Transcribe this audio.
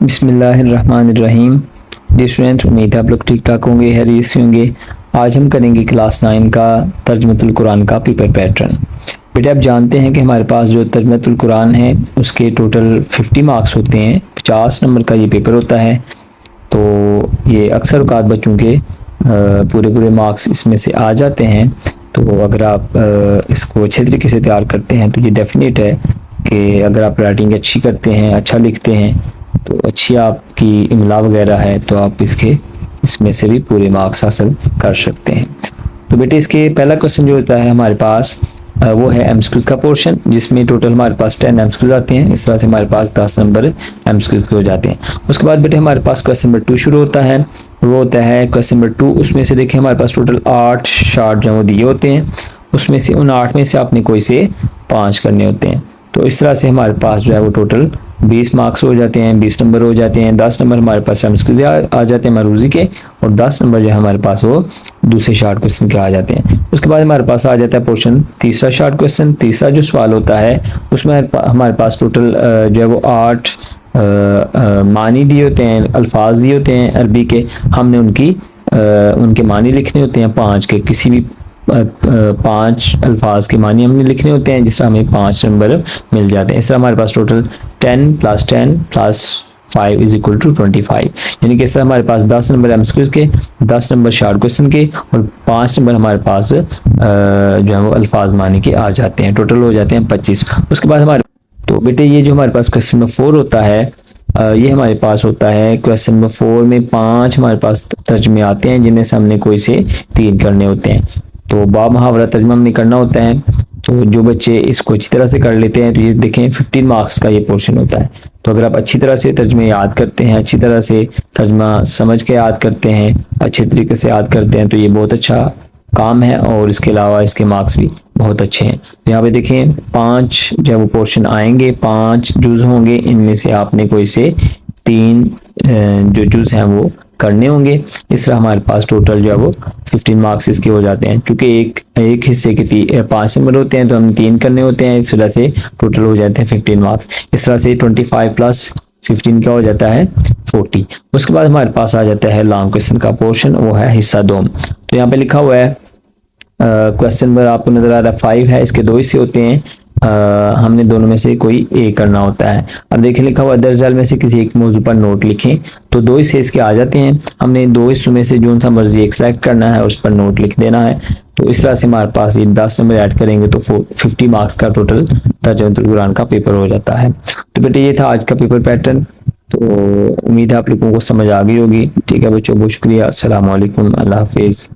बिस्मिल्लाहिर्रहमानिर्रहीम। जी स्टूडेंट्स, उम्मीद है आप लोग ठीक ठाक होंगे, हैरियत से होंगे। आज हम करेंगे क्लास 9 का तर्जुमतुल कुरान का पेपर पैटर्न। बेटे आप जानते हैं कि हमारे पास जो तर्जुमतुल कुरान है उसके टोटल 50 मार्क्स होते हैं। 50 नंबर का ये पेपर होता है। तो ये अक्सर औकात बच्चों के पूरे मार्क्स इसमें से आ जाते हैं। तो अगर आप इसको अच्छे तरीके से तैयार करते हैं तो ये डेफिनेट है कि अगर आप राइटिंग अच्छी करते हैं, अच्छा लिखते हैं, तो अच्छी आपकी इमला वगैरह है, तो आप इसमें से भी पूरे मार्क्स हासिल कर सकते हैं। तो बेटे इसके पहला क्वेश्चन जो होता है हमारे पास वो है एमसीक्यूज का पोर्शन, जिसमें टोटल हमारे पास 10 एमसीक्यूज आते हैं। इस तरह से हमारे पास 10 नंबर एमसीक्यूज हो जाते हैं। उसके बाद बेटे हमारे पास क्वेश्चन नंबर 2 शुरू होता है। वो होता है क्वेश्चन नंबर 2। उसमें से देखिए हमारे पास टोटल 8 शार्ट जो दिए होते हैं, उसमें से उन 8 में से आपने कोई से 5 करने होते हैं। तो इस तरह से हमारे पास जो है वो टोटल 20 मार्क्स हो जाते हैं, 20 नंबर हो जाते हैं। 10 नंबर हमारे पास एमसीक्यू आ जाते हैं मरूजी के, और 10 नंबर जो है हमारे पास वो दूसरे शार्ट क्वेश्चन के आ जाते हैं। उसके बाद हमारे पास आ जाता है पोर्शन तीसरा शार्ट क्वेश्चन। तीसरा जो सवाल होता है उसमें हमारे पास टोटल जो है वो 8 मानी दिए होते हैं, अल्फाज दिए होते हैं अरबी के। हमने उनके मानी लिखने होते हैं 5 के, किसी भी 5 अल्फाज के मानी हमने लिखने होते हैं, जिस तरह हमें 5 नंबर मिल जाते हैं। इस तरह हमारे पास टोटल 10 + 10 + 5 = 25, यानी कि इस तरह हमारे पास 10 नंबर एमसीक्यूज के, 10 नंबर शार्ट क्वेश्चन के, और 5 नंबर हमारे पास जो है वो अल्फाज मानी के आ जाते हैं। टोटल हो जाते हैं 25। उसके बाद हमारे तो बेटे ये जो हमारे पास क्वेश्चन नंबर 4 होता है, ये हमारे पास होता है क्वेश्चन नंबर 4 में 5 हमारे पास तर्जमे आते हैं, जिनमें से हमने कोई से 3 करने होते हैं। तो बा मुहावरा तर्जमा हमने करना होता है। तो जो बच्चे इसको अच्छी तरह से कर लेते हैं तो ये देखें 15 मार्क्स का ये पोर्शन होता है। तो अगर आप अच्छी तरह से तर्जमे याद करते हैं, अच्छी तरह से तर्जमा समझ के याद करते हैं, अच्छे तरीके से याद करते हैं, तो ये बहुत अच्छा काम है। और इसके अलावा इसके मार्क्स भी बहुत अच्छे हैं। तो यहाँ पे देखें 5 जो वो पोर्शन आएंगे, 5 जुज होंगे, इनमें से आपने कोई से 3 जो जुज हैं वो करने होंगे। इस तरह हमारे पास टोटल जो है वो 15 मार्क्स इसके हो जाते हैं। क्योंकि एक हिस्से के 5 नंबर होते हैं, तो हम 3 करने होते हैं, इस वजह से टोटल हो जाते हैं 15 मार्क्स। इस तरह से 25 + 15 क्या हो जाता है 40। उसके बाद हमारे पास आ जाता है लॉन्ग क्वेश्चन का पोर्शन, वो है हिस्सा 2। तो यहाँ पे लिखा हुआ है क्वेश्चन नंबर आपको नजर आ रहा है 5 है, इसके 2 हिस्से होते हैं। हमने दोनों में से कोई एक करना होता है। अब देखिए लिखा हुआ दरअसल में से किसी एक मौजू पर नोट लिखें। तो 2 हिस्से इसके आ जाते हैं। हमने 2 हिस्सों में से जो सा मर्जी एक सेलेक्ट करना है, उस पर नोट लिख देना है। तो इस तरह से हमारे पास ये 10 नंबर ऐड करेंगे तो 50 मार्क्स का टोटल तर्जुमतुल कुरान का पेपर हो जाता है। तो बेटे ये था आज का पेपर पैटर्न। तो उम्मीद है आप लोगों को समझ आ गई होगी। ठीक है बच्चों, बहुत शुक्रिया। अस्सलाम वालेकुम, अल्लाह हाफिज़।